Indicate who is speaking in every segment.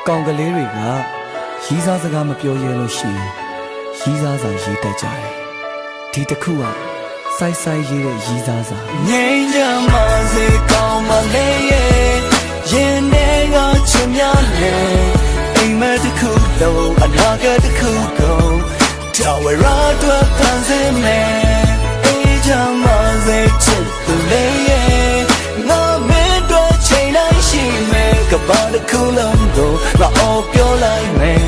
Speaker 1: ကောင်ကလေးတွေကရီးစားစကားမပြောရဲလို့ရှိရင်ရီးစားစာရေးတတ်ကြတယ်ဒီတစ်ခုကစိုက်စိုက်ရေးတဲ့ရီးစားစာ
Speaker 2: ငြိမ်းချမ်းပါစေကောင်းပါလေရင်ထဲကချင်များလေအိမ်မက်တစ်ခုလုံးအနာဂတ်တစ်ခုကုန်တော်ဝရအတွက်ဖန်ဆင်းမယ်အေးချမ်းပါစေချစ်သူလေးငါမင်းတို့ချိန်တိုင်းရှိမယ်ကဘာတစ်ခုလုံးကိုငါအော်ပြောလိုက်မယ်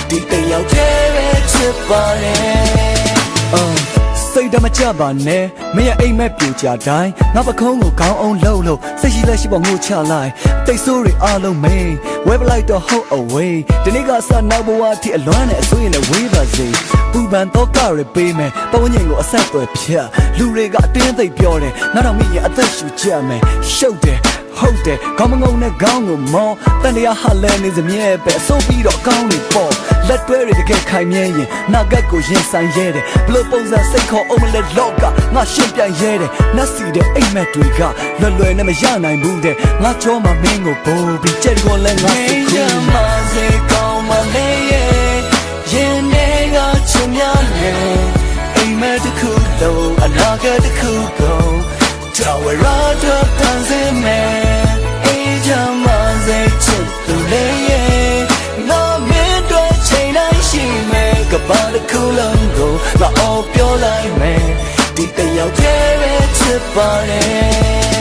Speaker 2: ဒီတယောက်တည်းပဲချစ်ပါတယ်
Speaker 1: စိတ်ဓာတ်မကြပါနဲ့မင်းရဲ့အိမ်မက်ပြူကြတိုင်းငါပခုံးကိုခေါင်းအောင်လှုပ်လို့စိတ်ရှိလက်ရှိပေါ်ငိုချလိုက်တိတ်ဆိုးတွေအားလုံးမေးဝဲပလိုက်တော့ဟုတ် away ဒီနေ့ကစနောက်ဘဝအထိအလွမ်းနဲ့အစိုးရနဲ့ဝေးပါစေပူပန်တော့ကရပေးမယ်ပတ်ဝန်းကျင်ကိုအဆက်အသွယ်ဖြတ်လူတွေကအတင်းသိပ်ပြောတယ်နောက်တော့မင်းရဲ့အသက်ရှူချက်မယ်ရှုပ်တယ်ဟုတ်တယ်ခေါင်းမငုံနဲ့ခေါင်းကိုမောတန်တရားဟာလဲနေစမြဲပဲအစိုးပြီးတော့ကောင်းနေပေါ့လက်တွဲတွေတကယ်ခိုင်မြဲရင်နာဂတ်ကိုရင်ဆိုင်ရဲတယ်ဘလို့ပုံစံစိတ်ခေါ်အောင်မလဲလောကငါရှင်းပြရဲတယ်နတ်စီတဲ့အိမ်မက်တွေကလွယ်လွယ်နဲ့မရနိုင်ဘူးတဲ့ငါကြောမှာမင်းကိုပို့ပြီးကြက်ကိုလည်းငါစိတ်
Speaker 2: ကူးမစေကောင်းမလေးရင်ထဲကချင်များလေအိမ်မက်တစ်ခုလုံးအနာဂတ်တစ်ခုကုန်တော်ဝရတော့ပန်းစင်မယ်အေးချမ်းပါစေချစ်သူလေးငါမင်းတို့ချိန်တိုင်းရှိမယ်ကဘာတစ်ခုလုံးကိုငါအော်ပြောလိုက်မယ်ဒီတယောက်တည်းပဲချစ်ပါတယ်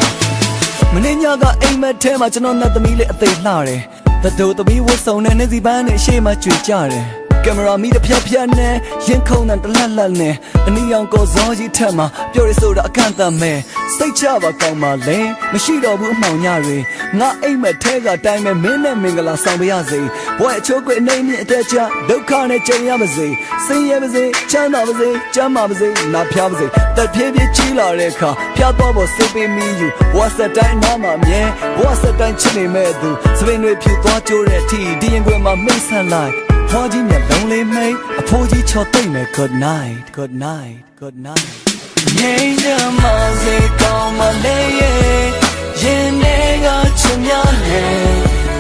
Speaker 1: မနေ့ညကအိမ်မက်ထဲမှာကျွန်တော်နဲ့သမီးလေးအသေးလှတယ်သတို့သမီးဝတ်စုံနဲ့နေစီပန်းနဲ့ရှေ့မှာကြွေကြတယ်ကင်မရာမီတစ်ဖြတ်ဖြတ်နဲ့ရင်ခုန်တဲ့တလက်လက်နဲ့အနီရောင်ကိုဇောကြီးထက်မှာပြောရဆိုတာအကန့်အသတ်မဲ့စိတ်ချပါကောင်းပါလေမရှိတော့ဘူးအမှောင်ညတွေငါအိမ်မက်ထဲကတိုင်းမဲ့မင်းနဲ့မင်္ဂလာဆောင်ပါရစေဘွဲအချိုးကွအနေနဲ့အတက်ချဒုက္ခနဲ့ကြုံရပါစေဆင်းရဲပါစေချမ်းသာပါစေကျမ်းမာပါစေနာဖျားပါစေတက်ဖြည်းဖြည်းကြီးလာတဲ့အခါဖျားတော့ဖို့စိတ်ပေးမိယူဘွားဆက်တိုင်းနားမှာမြဲဘွားဆက်တိုင်းချစ်နေမဲ့သူစပင်တွေဖြူသွားကြိုးတဲ့အထိဒီရင်ခွင်မှာမိတ်ဆက်လိုက်ဖွားကြီးမျက်လုံးလေးမိတ်အဖိုးကြီးချော်သိမ့်မယ် good night good night good night
Speaker 2: ငြိမ်းချမ်းပါစေကောင်းမလေးရင်ထဲကချင်များလေ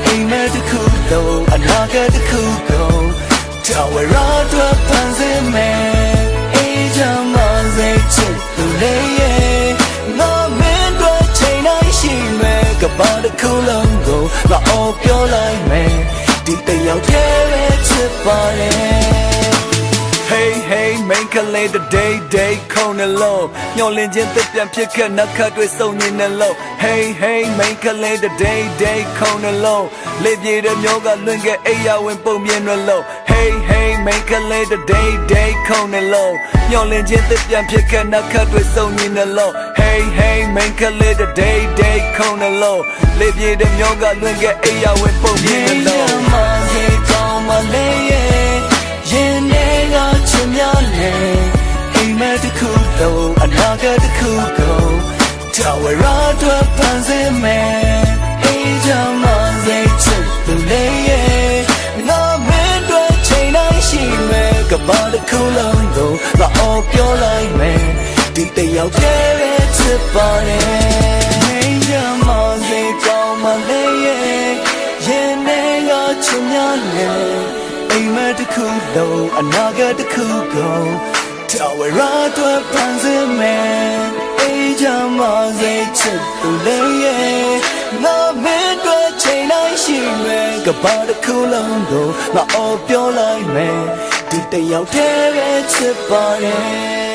Speaker 2: အိမ်မက်တစ်ခုလုံးအနာဂတ်တစ်ခုကုန်တော်ဝရတော့ပန်းစင်မယ်အေးချမ်းပါစေချစ်သူလေးငါမင်းတို့ချိန်တိုင်းရှိမယ်ကဘာတစ်ခုလုံးကိုငါအော်ပြောလိုက်မယ်ဒီတယောက်တည်းပဲချစ်ပါတယ်
Speaker 1: Hey hey make a late the day ခုံနေလို့ညှော်လင်းခြင်းတစ်ပြန်ဖြစ်ခဲ့နှက်ခတ်တွေစုံနေနေလို့ Hey hey make a late the day ခုံနေလို့လေပြေတဲ့မျိုးကလွင့်ခဲ့အိယာဝင်ပုံမြင်ရလို့ Hey hey make a late the day ခုံနေလို့ညှော်လင်းခြင်းတစ်ပြန်ဖြစ်ခဲ့နှက်ခတ်တွေစုံနေနေလို့ Hey hey make a late the day ခုံနေလို့လေပြေတဲ့မျိုးကလွင့်ခဲ့အိယာဝင်ပုံမြင်ရလို့
Speaker 2: မစေကောင်းမလေးရင်ထဲကချင်များလေအိမ်မက်တစ်ခုလုံးအနာဂတ်တစ်ခုကုန်တော်ဝရတော့ပန်းစင်မယ်အေးချမ်းပါစေချစ်သူလေးငါမင်းတို့ချိန်တိုင်းရှိမယ်ကဘာတစ်ခုလုံးကိုငါအော်ပြောလိုက်မယ်ဒီတယောက်တည်းပဲချစ်ပါတယ်ငြိမ်းချမ်းပါစေကောင်းမလေးရင်ထဲကချင်များလေအိမ်မက်တစ်ခုလုံးအနာဂတ်တစ်ခုကုန်တော်ဝရတော့ပန်းစင်မယ်အေးချမ်းပါစေချစ်သူလေးငါမင်းတို့ချိန်တိုင်းရှိမယ်ကဘာတစ်ခုလုံးကိုငါအော်ပြောလိုက်မယ်ဒီတယောက်တည်းပဲချစ်ပါတယ်